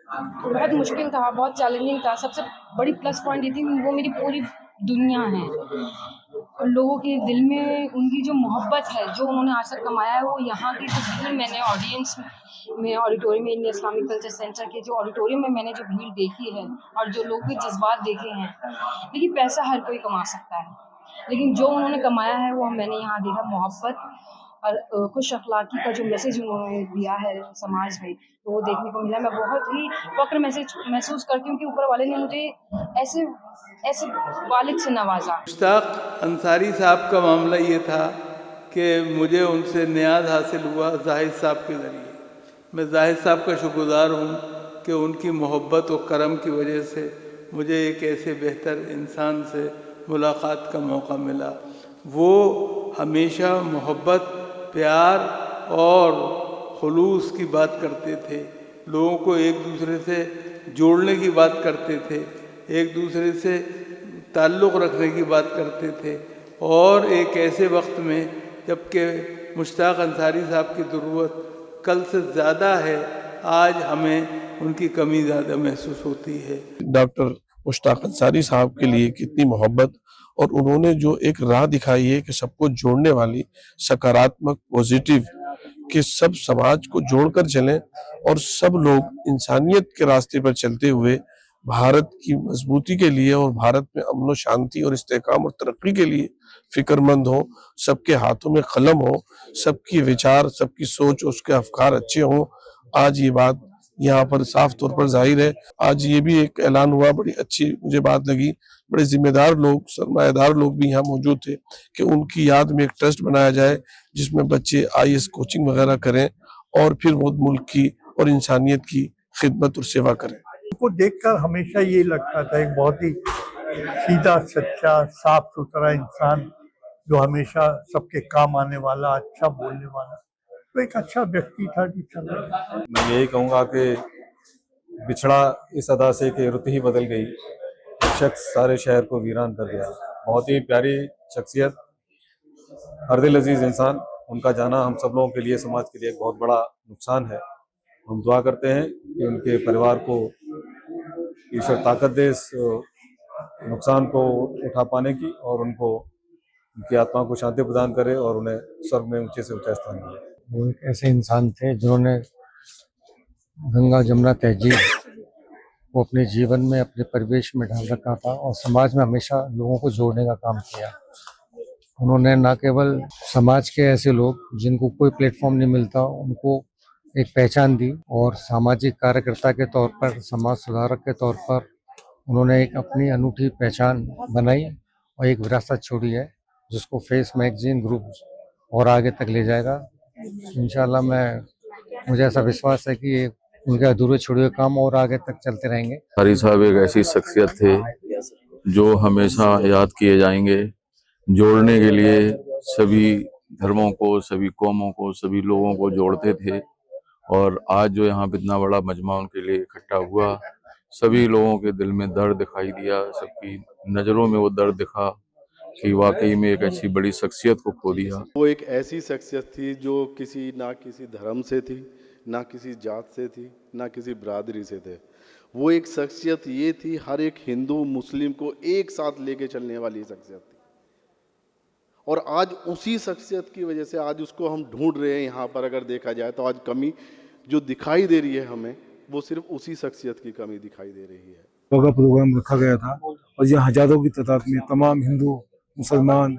बहुत मुश्किल था, बहुत चैलेंजिंग था। सबसे बड़ी प्लस पॉइंट ये थी वो मेरी पूरी दुनिया है। और लोगों के दिल में उनकी जो मोहब्बत है, जो उन्होंने आज तक कमाया है, वो यहाँ की जो भीड़ मैंने ऑडियंस में ऑडिटोरियम में इंडियन इस्लामिक कल्चर सेंटर के जो ऑडिटोरियम में मैंने जो भीड़ देखी है और जो लोगों के जज़्बात देखे हैं। देखिए पैसा हर कोई कमा सकता है, लेकिन जो उन्होंने कमाया है वो मैंने यहाँ देखा मोहब्बत और खुश अखलाक़ी का जो मैसेज उन्होंने दिया है समाज में, तो वो देखने को मिला। मैं बहुत ही फ़क्र महसूस करती हूँ कि ऊपर वाले ने मुझे ऐसे ऐसे वालिद से नवाज़ा। मुश्ताक अंसारी साहब का मामला ये था कि मुझे उनसे नियाज़ हासिल हुआ ज़ाहिद साहब के ज़रिए। मैं ज़ाहिद साहब का शुक्रगुज़ार हूँ कि उनकी मोहब्बत और करम की वजह से मुझे एक ऐसे बेहतर इंसान से मुलाकात का मौका मिला। वो हमेशा मोहब्बत, प्यार और खुलूस की बात करते थे, लोगों को एक दूसरे से जोड़ने की बात करते थे, एक दूसरे से ताल्लुक़ रखने की बात करते थे। और एक ऐसे वक्त में जबकि मुश्ताक अंसारी साहब की ज़रूरत कल से ज़्यादा है, आज हमें उनकी कमी ज़्यादा महसूस होती है। डॉक्टर मुश्ताक अंसारी साहब के लिए कितनी मोहब्बत और उन्होंने जो एक राह दिखाई है कि सबको जोड़ने वाली, सकारात्मक, पॉजिटिव, कि सब समाज को जोड़कर चलें और सब लोग इंसानियत के रास्ते पर चलते हुए भारत की मजबूती के लिए और भारत में अमन और शांति और इस्तेकाम और तरक्की के लिए फिक्रमंद हो, सबके हाथों में कलम हो, सबकी विचार, सबकी सोच, उसके अफकार अच्छे हों। आज ये बात यहाँ पर साफ तौर पर जाहिर है। आज ये भी एक ऐलान हुआ, बड़ी अच्छी मुझे बात लगी, बड़े जिम्मेदार लोग, सरमायादार लोग भी यहाँ मौजूद थे कि उनकी याद में एक ट्रस्ट बनाया जाए जिसमें बच्चे आईएएस कोचिंग वगैरह करें और फिर वो मुल्क की और इंसानियत की खिदमत और सेवा करें। उनको देखकर हमेशा ये लगता था एक बहुत ही सीधा, सच्चा, साफ सुथरा इंसान जो हमेशा सबके काम आने वाला, अच्छा बोलने वाला, तो एक अच्छा व्यक्ति था जो चल रहा। मैं यही कहूँगा कि बिछड़ा इस अदा से कि रुत ही बदल गई, एक शख्स सारे शहर को वीरान कर गया। बहुत ही प्यारी शख्सियत, हर दिल अजीज इंसान, उनका जाना हम सब लोगों के लिए, समाज के लिए एक बहुत बड़ा नुकसान है। हम दुआ करते हैं कि उनके परिवार को ईश्वर ताकत दे इस नुकसान को उठा पाने की और उनको, उनकी आत्मा को शांति प्रदान करे और उन्हें स्वर्ग में ऊंचे से ऊंचा स्थान मिले। वो एक ऐसे इंसान थे जिन्होंने गंगा जमुना तहजीब को अपने जीवन में, अपने परिवेश में ढाल रखा था और समाज में हमेशा लोगों को जोड़ने का काम किया। उन्होंने न केवल समाज के ऐसे लोग जिनको कोई प्लेटफॉर्म नहीं मिलता, उनको एक पहचान दी और सामाजिक कार्यकर्ता के तौर पर, समाज सुधारक के तौर पर उन्होंने एक अपनी अनूठी पहचान बनाई और एक विरासत छोड़ी है जिसको फेस मैगजीन ग्रुप और आगे तक ले जाएगा। इंशाल्लाह मुझे ऐसा विश्वास है कि उनके अधूरे छोड़े हुए काम और आगे तक चलते रहेंगे। अंसारी साहब एक ऐसी शख्सियत थे जो हमेशा याद किए जाएंगे, जोड़ने के लिए सभी धर्मों को, सभी कौमों को, सभी लोगों को जोड़ते थे। और आज जो यहाँ पे इतना बड़ा मजमा उनके लिए इकट्ठा हुआ, सभी लोगों के दिल में दर्द दिखाई दिया, सबकी नज़रों में वो दर्द दिखा कि वाकई में एक ऐसी बड़ी शख्सियत को खो दिया। वो एक ऐसी शख्सियत थी जो ना किसी धर्म से थी, ना किसी जात से थी, ना किसी बरादरी से थे। वो एक शख्सियत ये थी, हर एक हिंदू मुस्लिम को एक साथ लेके चलने वाली शख्सियत थी। और आज उसी शख्सियत की वजह से आज उसको हम ढूंढ रहे हैं यहाँ पर। अगर देखा जाए तो आज कमी जो दिखाई दे रही है हमें, वो सिर्फ उसी शख्सियत की कमी दिखाई दे रही है। योगा प्रोग्राम रखा गया था और यहाँ हजारों की तादाद में तमाम हिंदू, मुसलमान,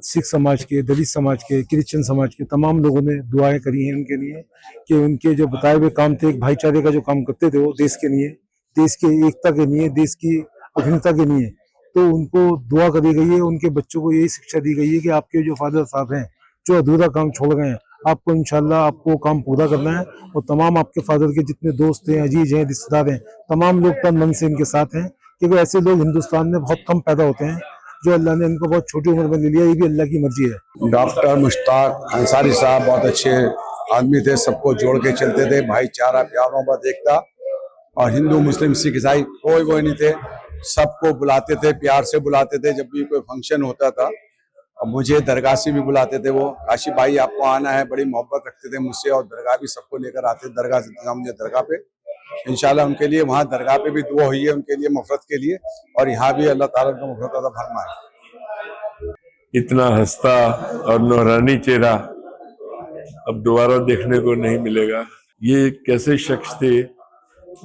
सिख समाज के, दलित समाज के, क्रिश्चियन समाज के तमाम लोगों ने दुआएं करी हैं उनके लिए कि उनके जो बताए हुए काम थे, एक भाईचारे का जो काम करते थे वो देश के लिए, देश की एकता के लिए, देश की अखंडता के लिए, तो उनको दुआ करी गई है। उनके बच्चों को यही शिक्षा दी गई है कि आपके जो फादर साहब हैं जो अधूरा काम छोड़ गए हैं, आपको इंशाल्लाह आपको काम पूरा करना है। और तमाम आपके फादर के जितने दोस्त हैं, अजीज हैं, रिश्तेदार हैं, तमाम लोग तन मन से इनके साथ हैं, क्योंकि ऐसे लोग हिंदुस्तान में बहुत कम पैदा होते हैं जो अल्लाह ने इनको बहुत छोटी उम्र में ले लिया। ये भी अल्लाह की मर्जी है। डॉक्टर मुश्ताक अंसारी साहब बहुत अच्छे आदमी थे, सबको जोड़ के चलते थे, भाईचारा, प्यार मोहब्बत, एकता। और हिंदू मुस्लिम सिख ईसाई कोई वो नहीं थे, सबको बुलाते थे, प्यार से बुलाते थे। जब भी कोई फंक्शन होता था, और मुझे दरगाह से भी बुलाते थे, वो काशी भाई आपको आना है, बड़ी मोहब्बत रखते थे मुझसे। और दरगाह भी सबको लेकर आते, दरगाह से मुझे दरगाह पे इंशाल्लाह उनके लिए वहाँ दरगाह पे भी दुआ हुई है उनके लिए मफ़रत के लिए, और यहाँ भी अल्लाह ताला को मफ़रत अता फरमाए। इतना हंसता और नूरानी चेहरा अब दोबारा देखने को नहीं मिलेगा। ये एक ऐसे शख्स थे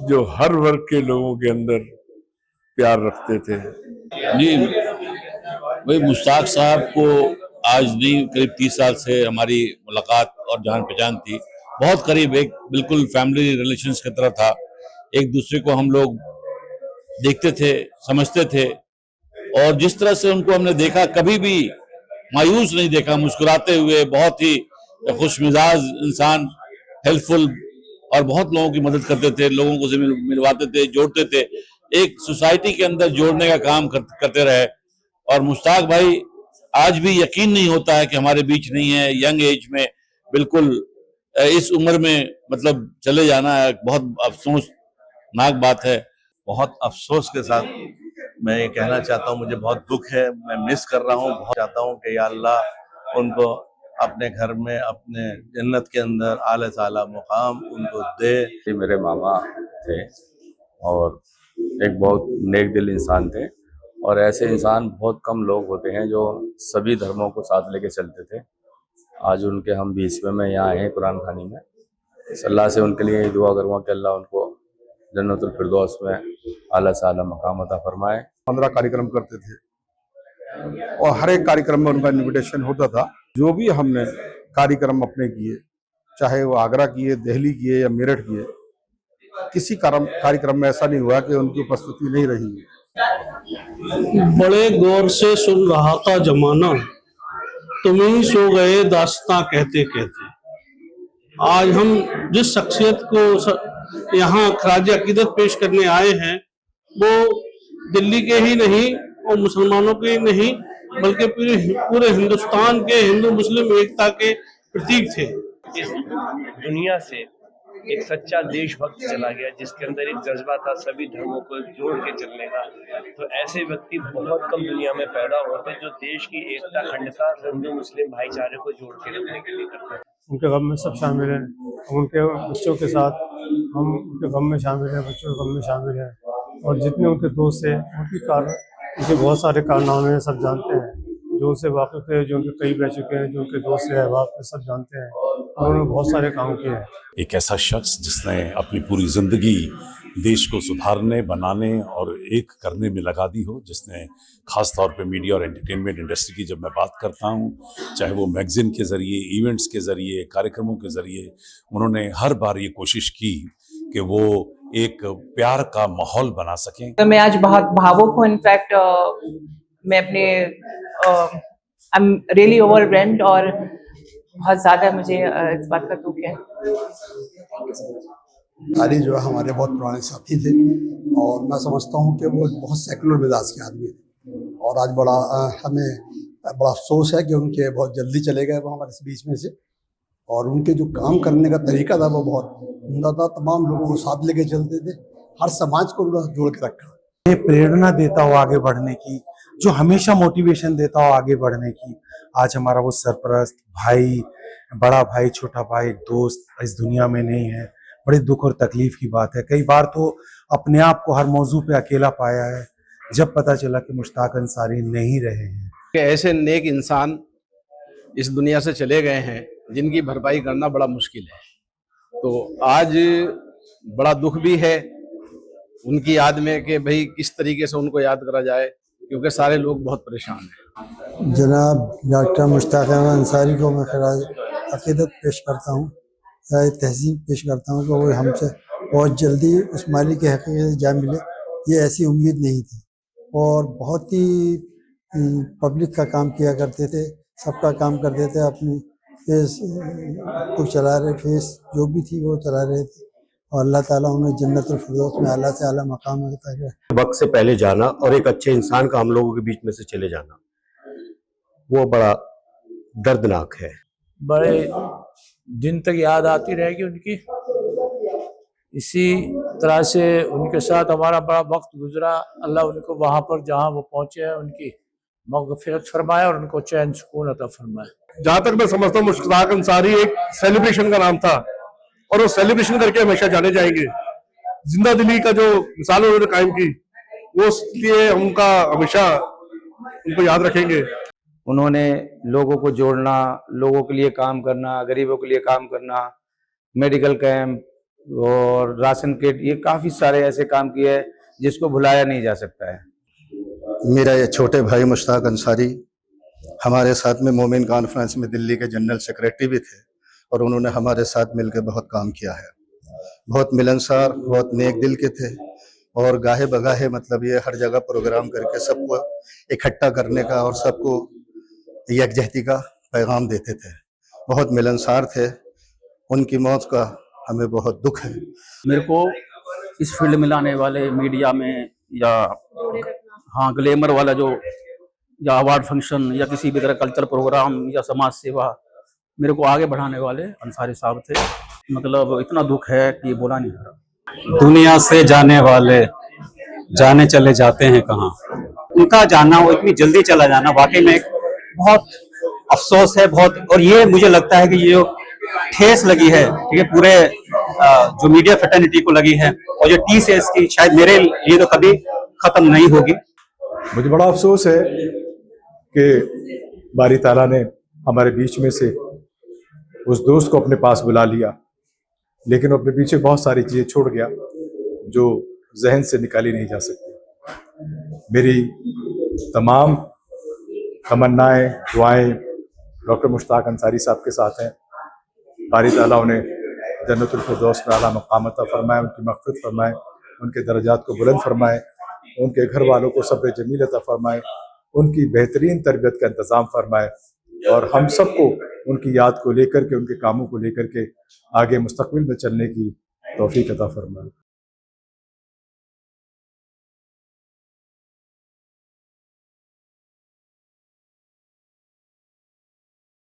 जो हर वर्ग के लोगों के अंदर प्यार रखते थे। जी भाई, मुश्ताक साहब को आज नहीं करीब 30 साल से हमारी मुलाकात और जान पहचान थी, बहुत करीब, एक बिल्कुल फैमिली रिलेशंस की तरह था। एक दूसरे को हम लोग देखते थे, समझते थे, और जिस तरह से उनको हमने देखा, कभी भी मायूस नहीं देखा, मुस्कुराते हुए, बहुत ही खुश मिजाज इंसान, हेल्पफुल, और बहुत लोगों की मदद करते थे, लोगों को से मिलवाते थे, जोड़ते थे, एक सोसाइटी के अंदर जोड़ने का काम करते रहे। और मुश्ताक भाई आज भी यकीन नहीं होता है कि हमारे बीच नहीं है। यंग एज में, बिल्कुल इस उम्र में, मतलब चले जाना है, बहुत अफसोसनाक बात है। बहुत अफसोस के साथ मैं ये कहना चाहता हूँ, मुझे बहुत दुख है, मैं मिस कर रहा हूँ, बहुत चाहता हूँ कि या अल्लाह उनको अपने घर में, अपने जन्नत के अंदर आला ताला मुकाम उनको दे। मेरे मामा थे और एक बहुत नेक दिल इंसान थे, और ऐसे इंसान बहुत कम लोग होते हैं जो सभी धर्मों को साथ लेके चलते थे। आज उनके हम 20वें में यहाँ हैं कुरान खानी में। अल्लाह से उनके लिए दुआ करूँगा कि अल्लाह उनको जन्नतुल फिरदौस में आला से आला मकाम अता फरमाए। 15 कार्यक्रम करते थे और हर एक कार्यक्रम में उनका इन्विटेशन होता था। जो भी हमने कार्यक्रम अपने किए, चाहे वो आगरा किए, दिल्ली किए या मेरठ किए, किसी कार्यक्रम में ऐसा नहीं हुआ कि उनकी उपस्थिति नहीं रही। बड़े गौर से सुन रहा था जमाना, तुम ही सो गए दास्तां कहते कहते। आज हम जिस शख्सियत को यहाँ खराज अकीदत पेश करने आए हैं, वो दिल्ली के ही नहीं और मुसलमानों के ही नहीं, बल्कि पूरे हिंदुस्तान के हिंदू मुस्लिम एकता के प्रतीक थे। इस दुनिया से एक सच्चा देशभक्त चला गया, जिसके अंदर एक जज्बा था सभी धर्मों को जोड़ के चलने का। तो ऐसे व्यक्ति बहुत कम दुनिया में पैदा होते जो देश की एकता, अखंडता, हिंदू मुस्लिम भाईचारे को जोड़ के रखने के लिए करते हैं। उनके गम में सब शामिल हैं, उनके बच्चों के साथ हम उनके गम में शामिल हैं, बच्चों के गम में शामिल हैं, और जितने उनके दोस्त हैं उनके बहुत सारे कारनामे हैं, सब जानते हैं। जो उनसे वाकिफ है, जो उनके करीब रह चुके हैं, जो उनके दोस्त हैं, अहबाब हैं, सब जानते हैं। उन्होंने बहुत सारे काम किए हैं। एक ऐसा शख्स जिसने अपनी पूरी जिंदगी देश को सुधारने, बनाने और एक करने में लगा दी हो, जिसने खास तौर पे मीडिया और एंटरटेनमेंट इंडस्ट्री की जब मैं बात करता हूँ, चाहे वो मैगजीन के ज़रिए, इवेंट्स के ज़रिए, कार्यक्रमों के ज़रिए, उन्होंने हर बार ये कोशिश की कि वो एक प्यार का माहौल बना सकें। तो मैं आज बहुत भावुक हूँ। इनफैक्ट मैं अपने आई एम रियली ओवरवेल्म्ड, और बहुत ज़्यादा मुझे इस बात का दुख है। अली जो है हमारे बहुत पुराने साथी थे, और मैं समझता हूँ कि वो बहुत सेकुलर मिजाज के आदमी थे, और आज हमें बड़ा अफसोस है कि उनके बहुत जल्दी चले गए वो हमारे बीच में से। और उनके जो काम करने का तरीका था वो बहुत उम्दा था, तमाम लोगों को साथ लेके चलते थे, हर समाज को उन्होंने जोड़ के रखा। ये प्रेरणा देता हो आगे बढ़ने की, जो हमेशा मोटिवेशन देता हो आगे बढ़ने की। आज हमारा वो सरपरस्त भाई, बड़ा भाई, छोटा भाई, दोस्त इस दुनिया में नहीं है। बड़ी दुख और तकलीफ की बात है। कई बार तो अपने आप को हर मौजू पे अकेला पाया है, जब पता चला कि मुश्ताक अंसारी नहीं रहे हैं। ऐसे नेक इंसान इस दुनिया से चले गए हैं जिनकी भरपाई करना बड़ा मुश्किल है। तो आज बड़ा दुख भी है उनकी याद में कि भाई किस तरीके से उनको याद करा जाए, क्योंकि सारे लोग बहुत परेशान हैं। जनाब डॉक्टर मुश्ताक अहमद अंसारी को मैं खराज अकीदत पेश करता हूँ, तहसीन पेश करता हूँ कि वो हमसे बहुत जल्दी उस मालिक के हक़ीक़त जा मिले। ये ऐसी उम्मीद नहीं थी, और बहुत ही पब्लिक का काम किया करते थे, सबका काम करते थे, अपनी फेस को चला रहे, फेस जो भी थी वो चला रहे थे, और अल्लाह ताला उन्हें जन्नतुल फिरदौस में आला से आला मकाम अता करे। वक्त से पहले जाना और एक अच्छे इंसान का हम लोगों के बीच में से चले जाना, वो बड़ा दर्दनाक है। बड़े दिन तक याद आती रहेगी उनकी। इसी तरह से उनके साथ हमारा बड़ा वक्त गुजरा। अल्लाह उनको वहाँ पर जहाँ वो पहुँचे हैं उनकी मग़फ़िरत फरमाए और उनको चैन सुकून अता फरमाए। जहाँ तक मैं समझता हूँ मुश्ताक अंसारी एक सेलिब्रेशन का नाम था, और वो सेलिब्रेशन करके हमेशा जाने जाएंगे। जिंदा दिली का जो मिसाल उन्होंने कायम की, वो इसलिए हम उनका हमेशा उनको याद रखेंगे। उन्होंने लोगों को जोड़ना, लोगों के लिए काम करना, गरीबों के लिए काम करना, मेडिकल कैंप और राशन किट, ये काफ़ी सारे ऐसे काम किए हैं जिसको भुलाया नहीं जा सकता है। मेरा ये छोटे भाई मुश्ताक अंसारी हमारे साथ में मोमिन कॉन्फ्रेंस में दिल्ली के जनरल सेक्रेटरी भी थे और उन्होंने हमारे साथ मिलकर बहुत काम किया है। बहुत मिलनसार, बहुत नेक दिल के थे और गाहे बगाहे मतलब ये हर जगह प्रोग्राम करके सबको इकट्ठा करने का और सबको यकजहती का पैगाम देते थे। बहुत मिलनसार थे। उनकी मौत का हमें बहुत दुख है। मेरे को इस फील्ड में लाने वाले मीडिया में या हाँ ग्लैमर वाला जो या अवार्ड फंक्शन या किसी भी तरह कल्चरल प्रोग्राम या समाज सेवा, मेरे को आगे बढ़ाने वाले अंसारी साहब थे। मतलब इतना दुख है कि बोला नहीं जा रहा। दुनिया से जाने वाले जाने चले जाते हैं कहाँ, उनका जाना, वो इतनी जल्दी चला जाना वाकई में बहुत अफसोस है बहुत। और ये मुझे लगता है कि ये ठेस लगी है, ठीक है, पूरे जो मीडिया फ्रेटर्निटी को लगी है और जो टी से इसकी शायद मेरे लिए तो कभी खत्म नहीं होगी। मुझे बड़ा अफसोस है कि बारी ताला ने हमारे बीच में से उस दोस्त को अपने पास बुला लिया, लेकिन अपने पीछे बहुत सारी चीजें छोड़ गया जो जहन से निकाली नहीं जा सकती। मेरी तमाम तमन्नाएं, दुआएं डॉक्टर मुश्ताक अंसारी साहब के साथ हैं। बारी ताला उन्हें जन्नतुल फिरदौस में आला मकाम अता फरमाए, उनकी मग़फ़िरत फरमाए, उनके दर्जात को बुलंद फरमाए, उनके घर वालों को सब्र जमील अता फरमाए, उनकी बेहतरीन तरबियत का इंतज़ाम फरमाए और हम सबको उनकी याद को लेकर के, उनके कामों को लेकर के आगे मुस्तक़बिल में चलने की तौफ़ीक़ अता फरमाए।